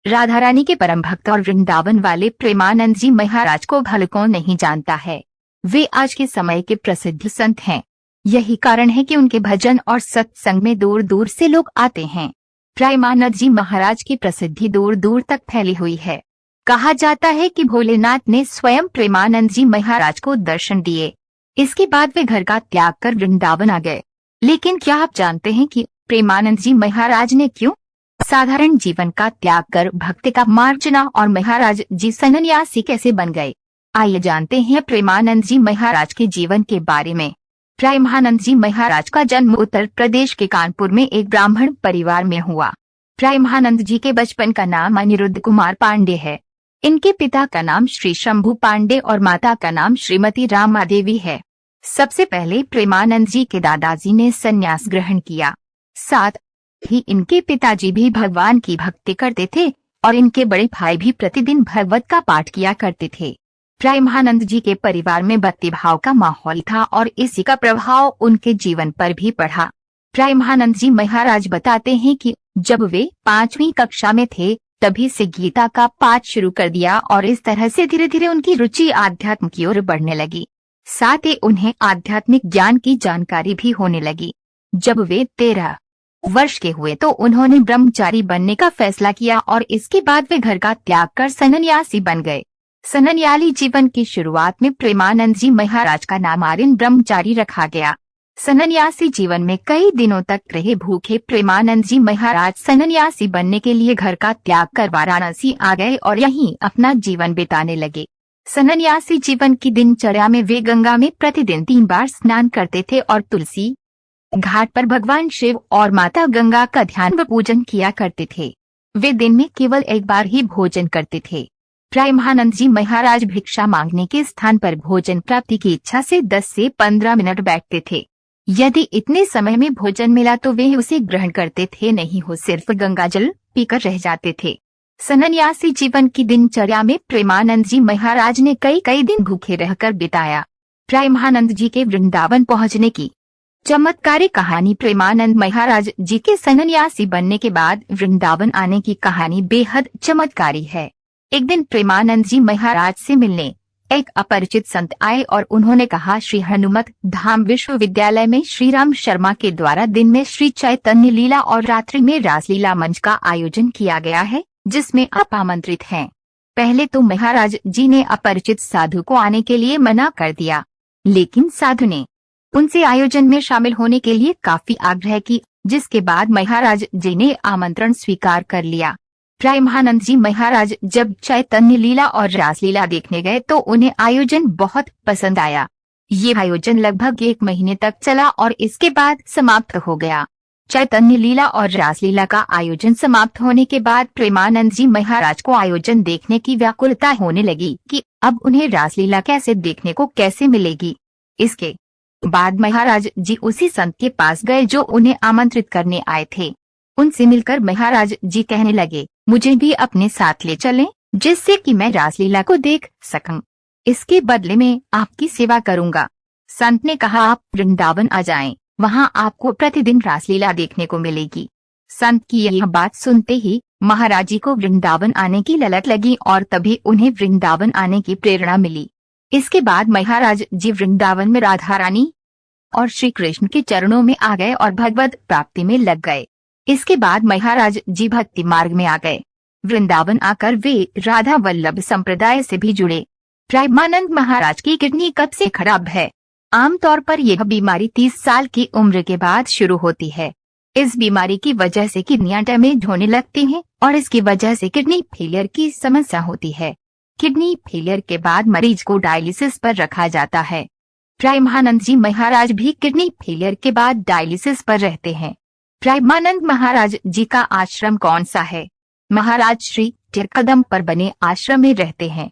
राधा रानी के परम भक्त और वृंदावन वाले प्रेमानंद जी महाराज को भले कौन नहीं जानता है। वे आज के समय के प्रसिद्ध संत हैं। यही कारण है कि उनके भजन और सत्संग में दूर दूर से लोग आते हैं। प्रेमानंद जी महाराज की प्रसिद्धि दूर दूर तक फैली हुई है। कहा जाता है कि भोलेनाथ ने स्वयं प्रेमानंद जी महाराज को दर्शन दिए। इसके बाद वे घर का त्याग कर वृंदावन आ गए। लेकिन क्या आप जानते हैं कि प्रेमानंद जी महाराज ने क्यों साधारण जीवन का त्याग कर भक्ति का मार्ग चुना और महाराज जी सन्यासी कैसे बन गए? आइए जानते हैं प्रेमानंद जी महाराज के जीवन के बारे में। प्रेमानंद जी महाराज का जन्म उत्तर प्रदेश के कानपुर में एक ब्राह्मण परिवार में हुआ। प्रेमानंद जी के बचपन का नाम अनिरुद्ध कुमार पांडे है। इनके पिता का नाम श्री शंभू पांडे और माता का नाम श्रीमती रामा देवी है। सबसे पहले प्रेमानंद जी के दादाजी ने संन्यास ग्रहण किया। साथ ही इनके पिताजी भी भगवान की भक्ति करते थे और इनके बड़े भाई भी प्रतिदिन भगवत का पाठ किया करते थे। प्रेमानंद जी के परिवार में भक्ति भाव का माहौल था और इसी का प्रभाव उनके जीवन पर भी पड़ा। प्रेमानंद जी महाराज बताते हैं कि जब वे 5वीं कक्षा में थे तभी से गीता का पाठ शुरू कर दिया और इस तरह से धीरे धीरे उनकी रुचि आध्यात्म की ओर बढ़ने लगी। साथ ही उन्हें आध्यात्मिक ज्ञान की जानकारी भी होने लगी। जब वे 13 वर्ष के हुए तो उन्होंने ब्रह्मचारी बनने का फैसला किया और इसके बाद वे घर का त्याग कर सन्यासी बन गए। सन्यासी जीवन की शुरुआत में प्रेमानंद जी महाराज का नाम आर्यन ब्रह्मचारी रखा गया। सन्यासी जीवन में कई दिनों तक रहे भूखे प्रेमानंद जी महाराज सन्यासी बनने के लिए घर का त्याग कर वाराणसी आ गए और यहीं अपना जीवन बिताने लगे। सन्यासी जीवन की दिनचर्या में वे गंगा में प्रतिदिन 3 बार स्नान करते थे और तुलसी घाट पर भगवान शिव और माता गंगा का ध्यान व पूजन किया करते थे। वे दिन में केवल 1 बार ही भोजन करते थे। प्रेमानंद जी महाराज भिक्षा मांगने के स्थान पर भोजन प्राप्ति की इच्छा से 10 से 15 मिनट बैठते थे। यदि इतने समय में भोजन मिला तो वे उसे ग्रहण करते थे, नहीं हो सिर्फ गंगा जल पीकर रह जाते थे। सन्यासी जीवन की दिनचर्या में प्रेमानंद जी महाराज ने कई दिन भूखे रहकर बिताया। प्रेमानंद जी के वृंदावन पहुंचने की चमत्कारी कहानी। प्रेमानंद महाराज जी के सन्यासी बनने के बाद वृंदावन आने की कहानी बेहद चमत्कारी है। एक दिन प्रेमानंद जी महाराज से मिलने एक अपरिचित संत आए और उन्होंने कहा, श्री हनुमत धाम विश्वविद्यालय में श्री राम शर्मा के द्वारा दिन में श्री चैतन्य लीला और रात्रि में रासलीला मंच का आयोजन किया गया है, जिसमें आप आमंत्रित हैं। पहले तो महाराज जी ने अपरिचित साधु को आने के लिए मना कर दिया, लेकिन साधु ने उनसे आयोजन में शामिल होने के लिए काफी आग्रह की, जिसके बाद महाराज जी ने आमंत्रण स्वीकार कर लिया। प्रेमानंद जी महाराज जब चैतन्य लीला और रासलीला देखने गए तो उन्हें आयोजन बहुत पसंद आया। ये आयोजन लगभग 1 महीने तक चला और इसके बाद समाप्त हो गया। चैतन्य लीला और रासलीला का आयोजन समाप्त होने के बाद प्रेमानंद जी महाराज को आयोजन देखने की व्याकुलता होने लगी कि अब उन्हें रासलीला कैसे देखने को कैसे मिलेगी। इसके बाद महाराज जी उसी संत के पास गए जो उन्हें आमंत्रित करने आए थे। उनसे मिलकर महाराज जी कहने लगे, मुझे भी अपने साथ ले चलें, जिससे कि मैं रासलीला को देख सकूं। इसके बदले में आपकी सेवा करूंगा। संत ने कहा, आप वृंदावन आ जाएं, वहां आपको प्रतिदिन रासलीला देखने को मिलेगी। संत की यह बात सुनते ही महाराज जी को वृंदावन आने की ललक लगी और तभी उन्हें वृंदावन आने की प्रेरणा मिली। इसके बाद महाराज जी वृंदावन में राधा रानी और श्री कृष्ण के चरणों में आ गए और भगवत प्राप्ति में लग गए। इसके बाद महाराज जी भक्ति मार्ग में आ गए। वृंदावन आकर वे राधा वल्लभ संप्रदाय से भी जुड़े। प्रेमानंद महाराज की किडनी कब से खराब है? आमतौर पर यह बीमारी 30 साल की उम्र के बाद शुरू होती है। इस बीमारी की वजह से किडनियां डैमेज होने लगती हैं और इसकी वजह से किडनी फेलियर की समस्या होती है। किडनी फेलियर के बाद मरीज को डायलिसिस पर रखा जाता है। प्रेमानंद जी महाराज भी किडनी फेलियर के बाद डायलिसिस पर रहते हैं। प्रेमानंद महाराज जी का आश्रम कौन सा है? महाराज श्री कदम पर बने आश्रम में रहते हैं।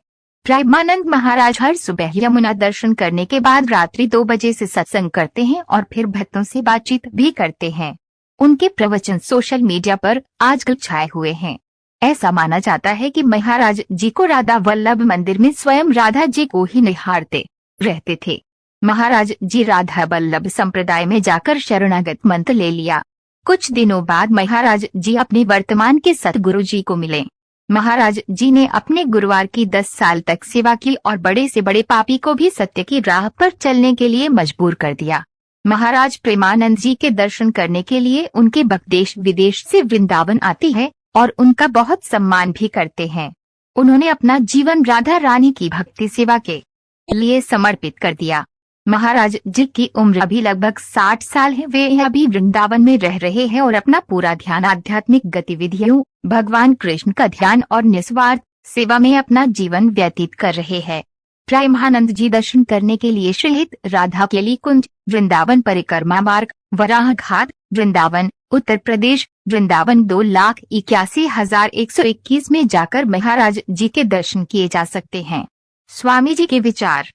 प्रेमानंद महाराज हर सुबह यमुना दर्शन करने के बाद रात्रि 2 बजे से सत्संग करते हैं और फिर भक्तों से बातचीत भी करते हैं। उनके प्रवचन सोशल मीडिया पर आजकल छाए हुए हैं। ऐसा माना जाता है कि महाराज जी को राधा वल्लभ मंदिर में स्वयं राधा जी को ही निहारते रहते थे। महाराज जी राधा वल्लभ संप्रदाय में जाकर शरणागत मंत्र ले लिया। कुछ दिनों बाद महाराज जी अपने वर्तमान के सतगुरु जी को मिले। महाराज जी ने अपने गुरुवार की 10 साल तक सेवा की और बड़े से बड़े पापी को भी सत्य की राह पर चलने के लिए मजबूर कर दिया। महाराज प्रेमानंद जी के दर्शन करने के लिए उनके भक्त देश विदेश से वृंदावन आती है और उनका बहुत सम्मान भी करते हैं। उन्होंने अपना जीवन राधा रानी की भक्ति सेवा के लिए समर्पित कर दिया। महाराज जी की उम्र अभी लगभग 60 साल है। वे अभी वृंदावन में रह रहे हैं और अपना पूरा ध्यान आध्यात्मिक गतिविधियों, भगवान कृष्ण का ध्यान और निस्वार्थ सेवा में अपना जीवन व्यतीत कर रहे हैं। प्रेमानंद जी दर्शन करने के लिए शहीद राधा केली कुंज, वृंदावन परिक्रमा मार्ग, वराह घाट, वृंदावन, उत्तर प्रदेश, वृंदावन 2,81,121 में जाकर महाराज जी के दर्शन किए जा सकते हैं। स्वामी जी के विचार।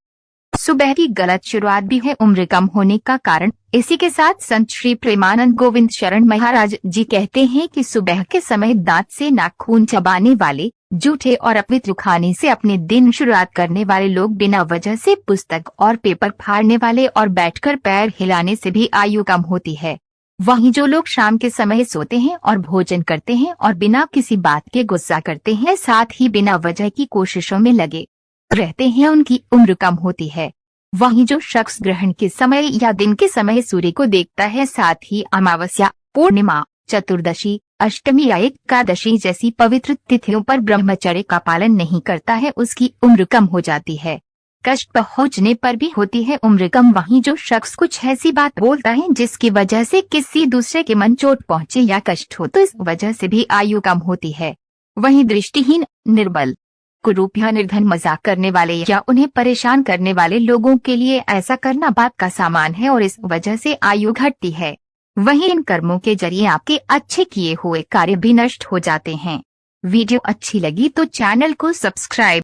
सुबह की गलत शुरुआत भी है उम्र कम होने का कारण। इसी के साथ संत श्री प्रेमानंद गोविंद शरण महाराज जी कहते हैं कि सुबह के समय दांत से नाखून चबाने वाले, जूठे और अपवित्र खाने से अपने दिन शुरुआत करने वाले लोग, बिना वजह से पुस्तक और पेपर फाड़ने वाले और बैठकर पैर हिलाने से भी आयु कम होती है। वहीं जो लोग शाम के समय सोते हैं और भोजन करते हैं और बिना किसी बात के गुस्सा करते हैं, साथ ही बिना वजह की कोशिशों में लगे रहते हैं, उनकी उम्र कम होती है। वहीं जो शख्स ग्रहण के समय या दिन के समय सूर्य को देखता है, साथ ही अमावस्या, पूर्णिमा, चतुर्दशी, अष्टमी या एकादशी जैसी पवित्र तिथियों पर ब्रह्मचर्य का पालन नहीं करता है, उसकी उम्र कम हो जाती है। कष्ट पहुंचने पर भी होती है उम्र कम। वहीं जो शख्स कुछ ऐसी बात बोलता है जिसकी वजह से किसी दूसरे के मन चोट पहुंचे या कष्ट हो, तो इस वजह से भी आयु कम होती है। वहीं दृष्टिहीन, निर्बल, कुरूप या निर्धन, मजाक करने वाले या उन्हें परेशान करने वाले लोगों के लिए ऐसा करना बात का सामान है और इस वजह से आयु घटती है। वहीं इन कर्मों के जरिए आपके अच्छे किए हुए कार्य भी नष्ट हो जाते हैं। वीडियो अच्छी लगी तो चैनल को सब्सक्राइब